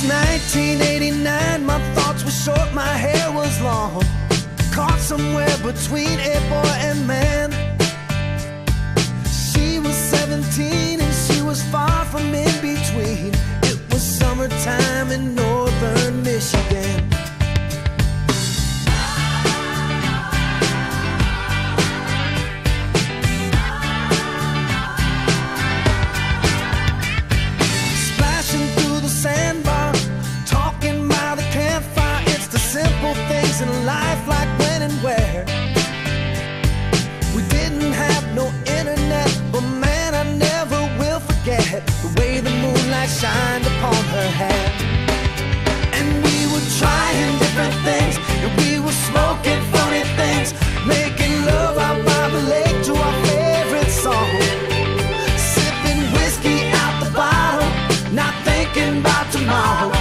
1989, my thoughts were short, my hair was long, caught somewhere between a boy and man. She was 17 and she was far from in between. It was summertime in northern Michigan. Things in life, like when and where. We didn't have no internet, but man, I never will forget the way the moonlight shined upon her hair. And we were trying different things, and we were smoking funny things, making love out by the lake to our favorite song, sipping whiskey out the bottle, not thinking about tomorrow.